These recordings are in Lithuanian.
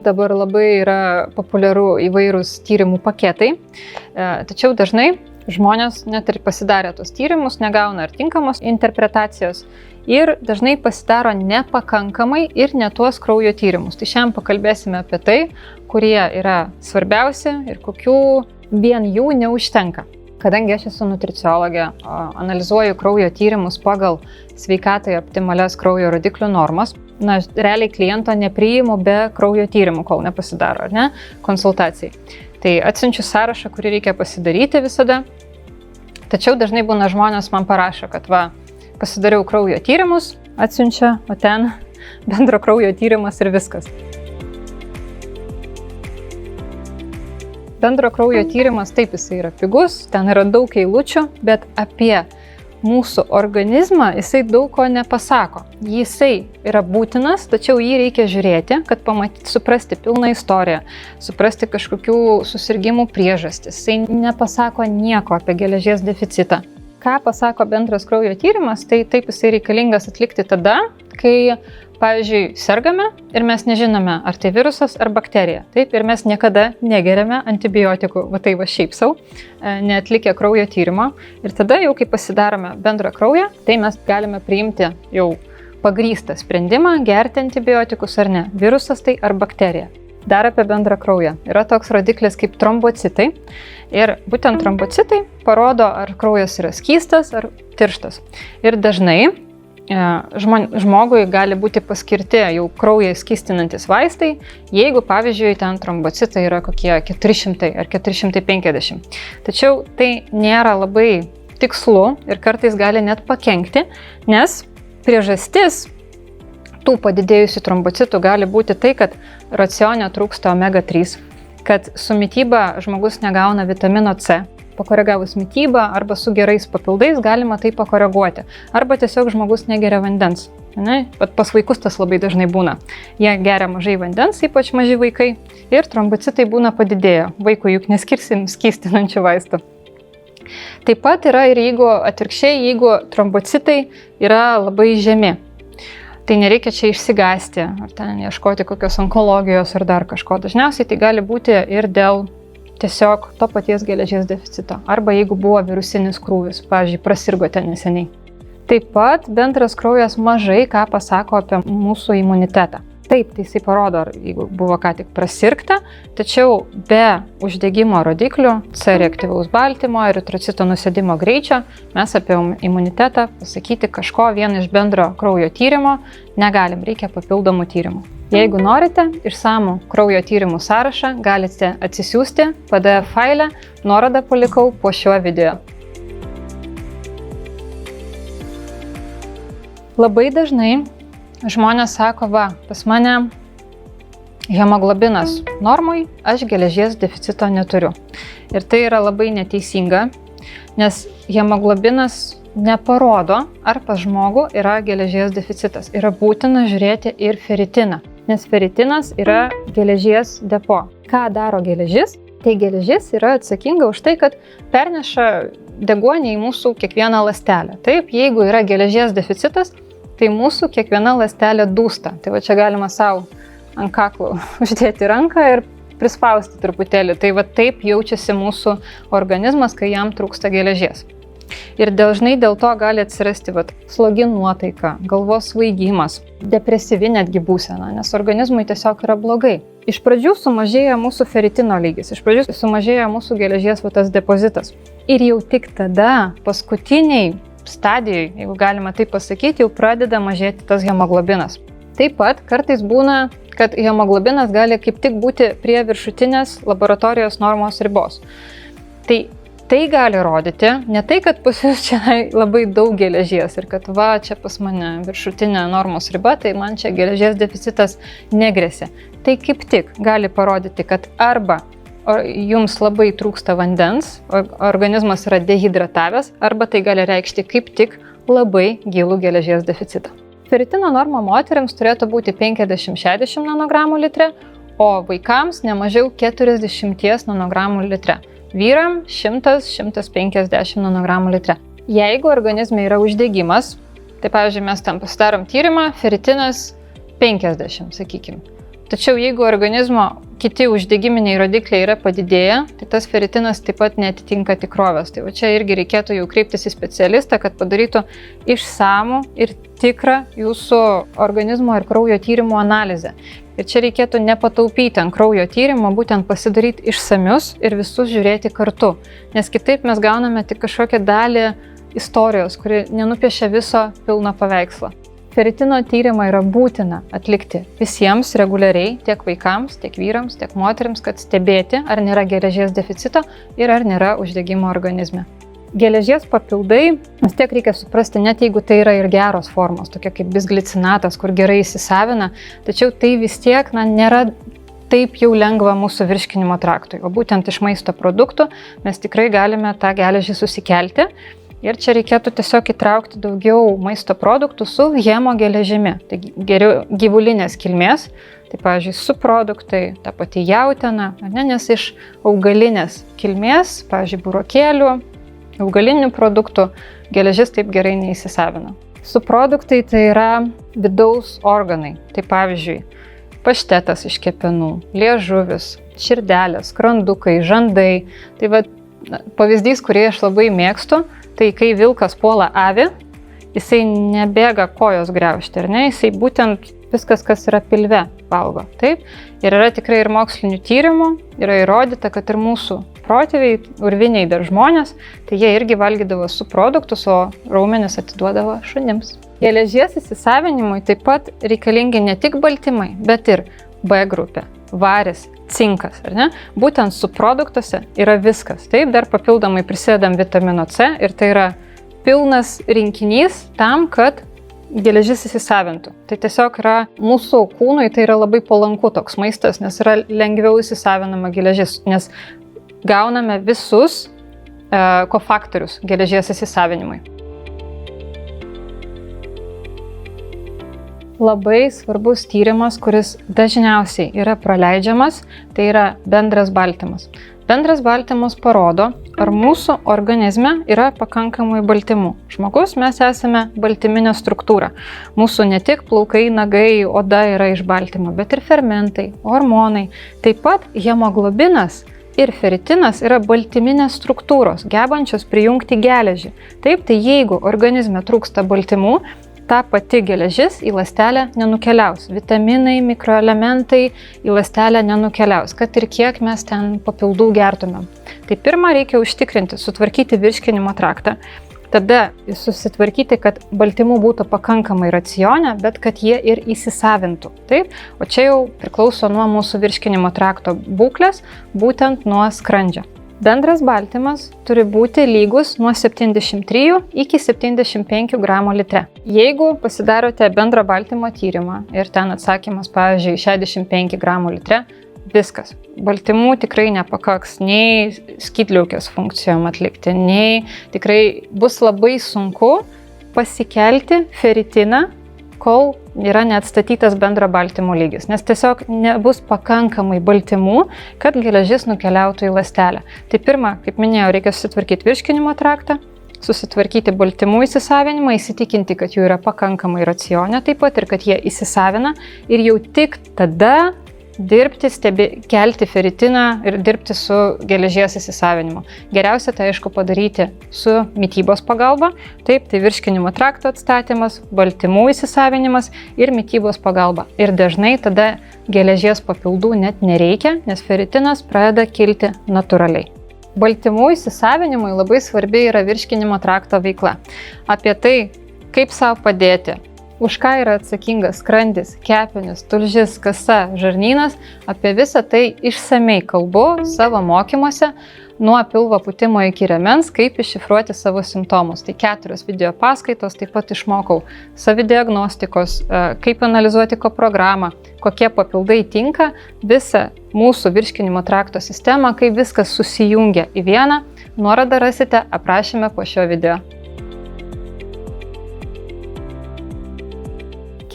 dabar labai yra populiaru įvairūs tyrimų paketai, tačiau dažnai žmonės net ir pasidarę tos tyrimus negauna ar tinkamos interpretacijos ir dažnai pasidaro nepakankamai ir ne tuos kraujo tyrimus. Tai šiandien pakalbėsime apie tai, kurie yra svarbiausi ir kokių vien jų neužtenka. Kadangi aš esu nutriciologė, analizuoju kraujo tyrimus pagal sveikatai optimalias kraujo rodiklių normas, realiai kliento nepriimu be kraujo tyrimų, kol nepasidaro, ar ne, konsultacijai. Tai atsiunčiu sąrašą, kurį reikia pasidaryti visada. Tačiau dažnai būna žmonės man parašo, kad pasidariau kraujo tyrimus, atsiunčia, o ten bendro kraujo tyrimas ir viskas. Bendro kraujo tyrimas, taip, jisai yra pigus, ten yra daug eilučių, bet apie mūsų organizmą jisai daug ko nepasako. Jisai yra būtinas, tačiau jį reikia žiūrėti, kad suprasti pilną istoriją, suprasti kažkokių susirgimų priežastis. Jisai nepasako nieko apie geležies deficitą. Ką pasako bendras kraujo tyrimas, tai taip jisai reikalingas atlikti tada, kai, pavyzdžiui, sergame ir mes nežinome, ar tai virusas ar bakterija. Taip, ir mes niekada negeriame antibiotikų, tai šiaip sau, neatlikę kraujo tyrimo. Ir tada jau, kai pasidarome bendrą kraują, tai mes galime priimti jau pagrįstą sprendimą, gerti antibiotikus ar ne, virusas tai ar bakterija. Dar apie bendrą kraują. Yra toks rodiklis kaip trombocitai. Ir būtent trombocitai parodo, ar kraujas yra skystas ar tirštas. Ir dažnai žmogui gali būti paskirti jau kraują skystinantis vaistai, jeigu, pavyzdžiui, ten trombocitai yra kokie 400 ar 450. Tačiau tai nėra labai tikslu ir kartais gali net pakenkti, nes priežastis tų padidėjusių trombocitų gali būti tai, kad racione trūksta omega-3, kad su mityba žmogus negauna vitamino C. Pakoregavus mitybą arba su gerais papildais galima tai pakoreguoti. Arba tiesiog žmogus negeria vandens. Pas vaikus tas labai dažnai būna. Jie geria mažai vandens, ypač maži vaikai, ir trombocitai būna padidėję. Vaikui juk neskirsim skystinančių vaistų. Taip pat yra ir jeigu trombocitai yra labai žemi. Tai nereikia čia išsigąsti, ar ten ieškoti kokios onkologijos ar dar kažko. Dažniausiai tai gali būti ir dėl tiesiog to paties geležies deficito. Arba jeigu buvo virusinis krūvis, pavyzdžiui, prasirgote neseniai. Taip pat bendras kraujas mažai ką pasako apie mūsų imunitetą. Taip, tai jisai parodo, jeigu buvo ką tik prasirgta, tačiau be uždegimo rodiklių, C reaktyvaus baltymo ir eritrocito nusėdimo greičio, mes apie imunitetą pasakyti kažko vien iš bendro kraujo tyrimo negalim, reikia papildomų tyrimų. Jeigu norite išsamų kraujo tyrimų sąrašą, galite atsisiųsti PDF failę, nuorodą palikau po šiuo video. Labai dažnai žmonės sako, pas mane hemoglobinas normoj, aš geležies deficito neturiu. Ir tai yra labai neteisinga, nes hemoglobinas neparodo, ar pas žmogų yra geležies deficitas. Yra būtina žiūrėti ir feritiną, nes feritinas yra geležies depo. Ką daro geležis? Tai geležis yra atsakinga už tai, kad perneša deguonį į mūsų kiekvieną ląstelę. Taip, jeigu yra geležies deficitas, tai mūsų kiekviena ląstelė dūsta. Tai čia galima savo ant kaklo uždėti ranką ir prispausti truputėlį. Tai taip jaučiasi mūsų organizmas, kai jam trūksta geležies. Ir dažnai dėl to gali atsirasti slogi nuotaika, galvos svaigimas, depresyvi netgi būsena, nes organizmui tiesiog yra blogai. Iš pradžių sumažėja mūsų feritino lygis, iš pradžių sumažėja mūsų geležies tas depozitas. Ir jau tik tada, paskutiniai stadijai, jeigu galima taip pasakyti, jau pradeda mažėti tas hemoglobinas. Taip pat kartais būna, kad hemoglobinas gali kaip tik būti prie viršutinės laboratorijos normos ribos. Tai gali rodyti, ne tai, kad pas jūs čia labai daug geležies ir kad čia pas mane viršutinė normos riba, tai man čia geležies deficitas negresia. Tai kaip tik gali parodyti, kad arba jums labai trūksta vandens, organizmas yra dehidratavęs, arba tai gali reikšti kaip tik labai gilų geležies deficitą. Feritino norma moteriams turėtų būti 50-60 nanogramų litre, o vaikams nemažiau 40 nanogramų litre. Vyram 100-150 nanogramų litre. Jeigu organizme yra uždegimas, tai pavyzdžiui mes tam pasidarom tyrimą, feritinas 50, sakykim. Tačiau jeigu organizmo kiti uždegiminiai rodikliai yra padidėję, tai tas feritinas taip pat neatitinka tikrovės. Tai va čia irgi reikėtų jau kreiptis į specialistą, kad padarytų išsamų ir tikrą jūsų organizmo ir kraujo tyrimų analizę. Ir čia reikėtų nepataupyti ant kraujo tyrimo, būtent pasidaryti išsamius ir visus žiūrėti kartu. Nes kitaip mes gauname tik kažkokią dalį istorijos, kuri nenupiešia viso pilno paveikslo. Feritino tyrimą yra būtina atlikti visiems reguliariai, tiek vaikams, tiek vyrams, tiek moterims, kad stebėti, ar nėra geležies deficito ir ar nėra uždegimo organizme. Geležies papildai, vis tiek reikia suprasti, net jeigu tai yra ir geros formos, tokie kaip bisglicinatas, kur gerai įsisavina, tačiau tai vis tiek nėra taip jau lengva mūsų virškinimo traktui. O būtent iš maisto produktų mes tikrai galime tą geležį susikelti. Ir čia reikėtų tiesiog įtraukti daugiau maisto produktų su hemogeležimi, tai geriau gyvulinės kilmės, tai pavyzdžiui subproduktai, ta pati jautiena, nes iš augalinės kilmės, pavyzdžiui burokėlių, augalinių produktų geležis taip gerai neįsisavina. Subproduktai tai yra vidaus organai, tai pavyzdžiui paštetas iš kepenų, liežuvis, širdelės, skrandukai, žandai. Tai va, pavyzdys, kurį aš labai mėgstu, tai kai vilkas puola avį, jisai nebėga kojos griaužti, ar ne? Jisai būtent viskas, kas yra pilve, valgo. Taip? Ir yra tikrai ir mokslinių tyrimų, yra įrodyta, kad ir mūsų protėviai, urviniai dar žmonės, tai jie irgi valgydavo subproduktus, o raumenis atiduodavo šunims. Geležies įsisavinimui taip pat reikalingi ne tik baltymai, bet ir B grupė, varis, cinkas, ar ne? Būtent subproduktuose yra viskas. Taip, dar papildomai prisidedam vitamino C ir tai yra pilnas rinkinys tam, kad geležis įsisavintų. Tai tiesiog yra mūsų kūnui, tai yra labai palanku toks maistas, nes yra lengviau įsisavinama geležis, nes gauname visus kofaktorius geležies įsisavinimui. Labai svarbus tyrimas, kuris dažniausiai yra praleidžiamas, tai yra bendras baltymas. Bendras baltymas parodo, ar mūsų organizme yra pakankamai baltymų. Žmogus, mes esame baltyminė struktūra. Mūsų ne tik plaukai, nagai, oda yra iš baltymo, bet ir fermentai, hormonai. Taip pat hemoglobinas ir feritinas yra baltyminės struktūros, gebančios prijungti geležį. Taip, tai jeigu organizme trūksta baltymų, ta pati geležis į ląstelę nenukeliaus. Vitaminai, mikroelementai į ląstelę nenukeliaus, kad ir kiek mes ten papildų gertumėm. Tai pirmą reikia užtikrinti, sutvarkyti virškinimo traktą, tada susitvarkyti, kad baltymų būtų pakankamai racione, bet kad jie ir įsisavintų. Taip? O čia jau priklauso nuo mūsų virškinimo trakto būklės, būtent nuo skrandžio. Bendras baltymas turi būti lygus nuo 73 iki 75 gramų litre. Jeigu pasidarote bendro baltymo tyrimą ir ten atsakymas, pavyzdžiui, 65 gramų litre, viskas. Baltymų tikrai nepakaks nei skydliaukės funkcijom atlikti, nei tikrai bus labai sunku pasikelti feritiną, kol yra neatstatytas bendro baltymo lygis, nes tiesiog nebus pakankamai baltymų, kad geležis nukeliautų į ląstelę. Tai pirma, kaip minėjau, reikia susitvarkyti virškinimo traktą, susitvarkyti baltymų įsisavinimą, įsitikinti, kad jų yra pakankamai racione taip pat ir kad jie įsisavina ir jau tik tada dirbti, kelti feritiną ir dirbti su geležies įsisavinimu. Geriausia tai aišku padaryti su mitybos pagalba, taip, tai virškinimo trakto atstatymas, baltymų įsisavinimas ir mitybos pagalba. Ir dažnai tada geležies papildų net nereikia, nes feritinas pradeda kilti natūraliai. Baltymų įsisavinimui labai svarbi yra virškinimo trakto veikla. Apie tai, kaip savo padėti, už ką yra atsakingas skrandis, kepenys, tulžis, kasa, žarnynas, apie visą tai išsamei kalbu savo mokymuose nuo pilvo pūtimo iki rėmens, kaip iššifruoti savo simptomus. Tai 4 video paskaitos, taip pat išmokau savidiagnostikos, kaip analizuoti koprogramą, kokie papildai tinka, visą mūsų virškinimo trakto sistemą, kaip viskas susijungia į vieną. Nuorodą rasite aprašyme po šio video.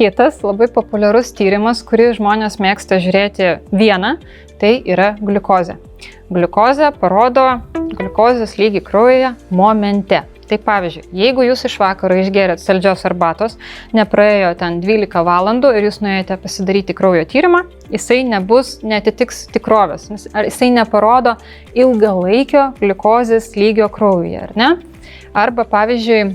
Kitas labai populiarus tyrimas, kurį žmonės mėgsta žiūrėti vieną, tai yra gliukozė. Gliukozė parodo gliukozės lygį kraujyje momente. Tai pavyzdžiui, jeigu jūs iš vakaro išgerėt saldžios arbatos, nepraėjo ten 12 valandų ir jūs nuėjote pasidaryti kraujo tyrimą, jisai netitiks tikrovės, jisai neparodo ilgalaikio gliukozės lygio kraujyje, ar ne? Arba pavyzdžiui,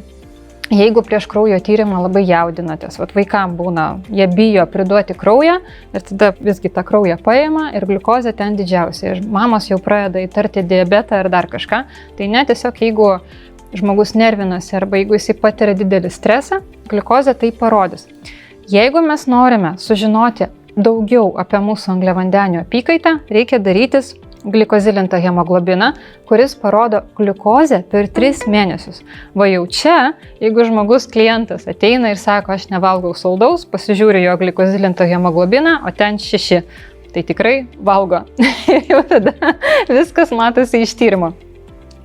jeigu prieš kraujo tyrimą labai jaudinatės, vaikam būna, jie bijo priduoti kraują ir tada visgi tą kraują paima ir gliukozė ten didžiausia. Ir mamos jau pradeda įtarti diabetą ar dar kažką, tai ne, tiesiog jeigu žmogus nervinasi arba jeigu jisai patiria didelį stresą, gliukozė tai parodys. Jeigu mes norime sužinoti daugiau apie mūsų angliavandenių apykaitą, reikia darytis glikozilintą hemoglobiną, kuris parodo gliukozę per 3 mėnesius. Va jau čia, jeigu žmogus klientas ateina ir sako, aš nevalgau saldaus, pasižiūri jo glikozilintą hemoglobiną, o ten 6, tai tikrai valgo. Ir jau tada viskas matosi iš tyrimo.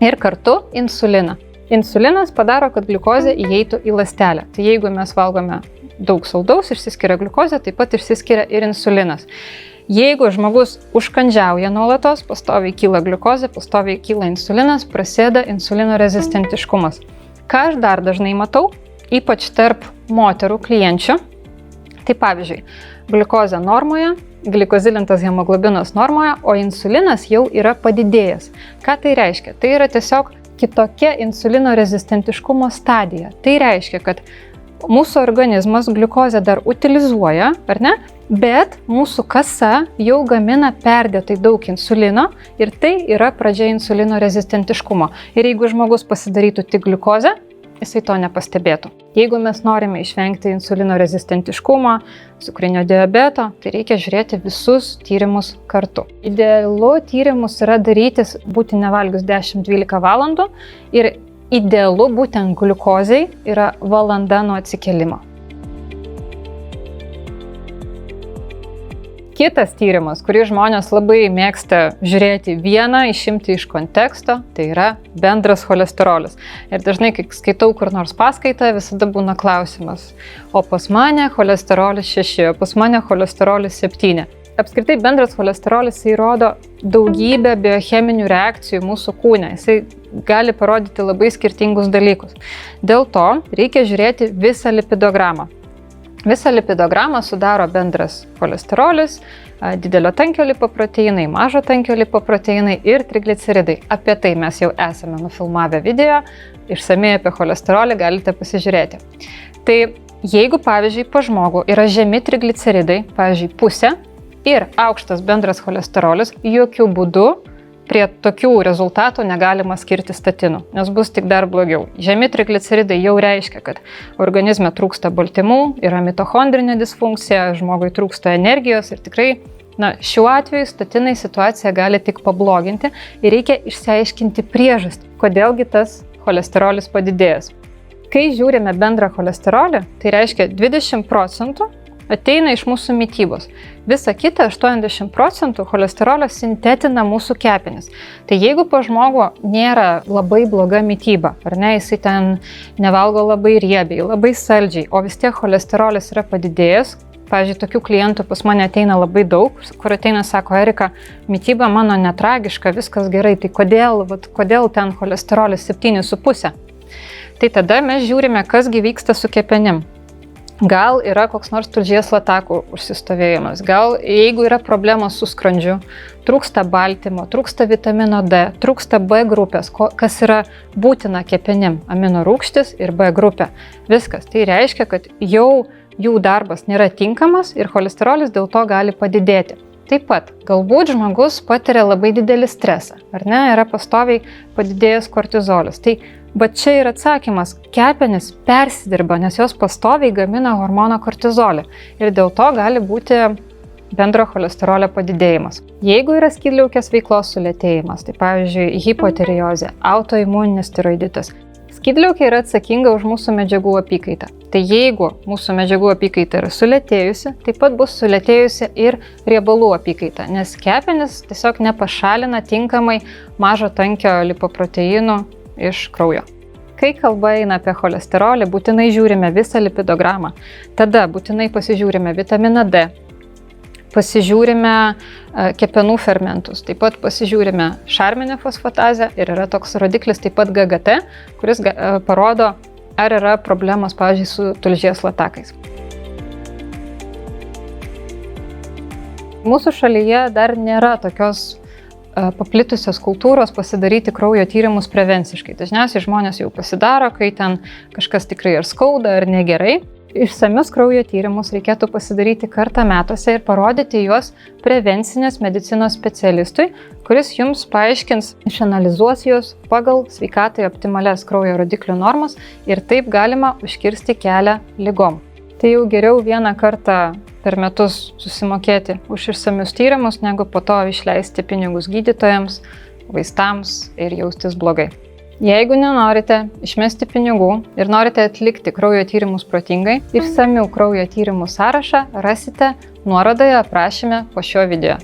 Ir kartu insuliną. Insulinas padaro, kad gliukozė įeitų į ląstelę. Tai jeigu mes valgome daug saldaus, išsiskiria gliukozė, taip pat išsiskiria ir insulinas. Jeigu žmogus užkandžiauja nuolatos, pastoviai kyla gliukozė, pastoviai kyla insulinas, prasideda insulino rezistentiškumas. Ką aš dar dažnai matau, ypač tarp moterų klienčių, tai pavyzdžiui, gliukozė normoje, glikozilintas hemoglobinas normoje, o insulinas jau yra padidėjęs. Ką tai reiškia? Tai yra tiesiog kitokia insulino rezistentiškumo stadija. Tai reiškia, kad mūsų organizmas gliukozę dar utilizuoja, ar ne? Bet mūsų kasa jau gamina perdėtai daug insulino ir tai yra pradžia insulino rezistentiškumo. Ir jeigu žmogus pasidarytų tik gliukozę, jisai to nepastebėtų. Jeigu mes norime išvengti insulino rezistentiškumo, cukrinio diabeto, tai reikia žiūrėti visus tyrimus kartu. Idealu tyrimus yra darytis būti nevalgius 10-12 valandų ir idealu būtent gliukozei yra valanda nuo atsikėlimo. Kitas tyrimas, kurį žmonės labai mėgsta žiūrėti vieną, išimti iš konteksto, tai yra bendras cholesterolis. Ir dažnai, kai skaitau kur nors paskaitą, visada būna klausimas, o pas mane cholesterolis 6, o pas mane cholesterolis 7. Apskritai bendras cholesterolis įrodo daugybę biocheminių reakcijų mūsų kūne. Jisai gali parodyti labai skirtingus dalykus. Dėl to reikia žiūrėti visą lipidogramą. Visą lipidogramą sudaro bendras cholesterolis, didelio tankio lipoproteinai, mažo tankio lipoproteinai ir trigliceridai. Apie tai mes jau esame nufilmavę video, išsamiai apie cholesterolį galite pasižiūrėti. Tai jeigu, pavyzdžiui, pas žmogų yra žemi trigliceridai, pavyzdžiui, pusė, ir aukštas bendras cholesterolis, jokių būdų prie tokių rezultatų negalima skirti statinų, nes bus tik dar blogiau. Žemi trigliceridai jau reiškia, kad organizme trūksta baltymų, yra mitochondrinė disfunkcija, žmogui trūksta energijos ir tikrai, šiuo atveju statinai situaciją gali tik pabloginti ir reikia išsiaiškinti priežastį, kodėlgi tas cholesterolis padidėjęs. Kai žiūrime bendrą cholesterolį, tai reiškia 20% ateina iš mūsų mitybos. Visa kita, 80% cholesterolio sintetina mūsų kepenis. Tai jeigu pas žmogų nėra labai bloga mityba, ar ne, jisai ten nevalgo labai riebiai, labai saldžiai, o vis tiek cholesterolis yra padidėjęs, pavyzdžiui, tokių klientų pas mane ateina labai daug, kur ateina, sako, Erika, mityba mano netragiška, viskas gerai, tai kodėl ten cholesterolis 7,5? Tai tada mes žiūrime, kasgi vyksta su kepenim. Gal yra koks nors tulžies latakų užsistovėjimas, gal jeigu yra problemos su skrandžiu, trūksta baltymo, trūksta vitamino D, trūksta B grupės, kas yra būtina kepenim, amino rūgštis ir B grupė. Viskas. Tai reiškia, kad jau jų darbas nėra tinkamas ir cholesterolis dėl to gali padidėti. Taip pat, galbūt žmogus patiria labai didelį stresą, ar ne, yra pastoviai padidėjęs kortizolis. Bet čia yra atsakymas, kepenys persidirba, nes jos pastoviai gamina hormoną kortizolį ir dėl to gali būti bendro cholesterolio padidėjimas. Jeigu yra skydliaukės veiklos sulėtėjimas, tai pavyzdžiui hipotireozė, autoimuninis tiroiditas, skydliaukė yra atsakinga už mūsų medžiagų apykaitą. Tai jeigu mūsų medžiagų apykaita yra sulėtėjusi, taip pat bus sulėtėjusi ir riebalų apykaita, nes kepenys tiesiog nepašalina tinkamai mažo tankio lipoproteinų iš kraujo. Kai kalba eina apie cholesterolį, būtinai žiūrime visą lipidogramą. Tada būtinai pasižiūrime vitaminą D, pasižiūrime kepenų fermentus, taip pat pasižiūrime šarminę fosfatazę ir yra toks rodiklis taip pat GGT, kuris parodo, ar yra problemos, pavyzdžiui, su tulžies latakais. Mūsų šalyje dar nėra tokios paplitusios kultūros pasidaryti kraujo tyrimus prevenciškai. Dažniausiai žmonės jau pasidaro, kai ten kažkas tikrai ar skauda, ar negerai. Išsamius kraujo tyrimus reikėtų pasidaryti kartą metuose ir parodyti juos prevencinės medicinos specialistui, kuris jums paaiškins, išanalizuos juos pagal sveikatai optimalias kraujo rodiklių normas ir taip galima užkirsti kelią ligom. Tai jau geriau vieną kartą per metus susimokėti už išsamius tyrimus, negu po to išleisti pinigus gydytojams, vaistams ir jaustis blogai. Jeigu nenorite išmesti pinigų ir norite atlikti kraujo tyrimus protingai, išsamių kraujo tyrimų sąrašą rasite nuorodoje aprašyme po šio video.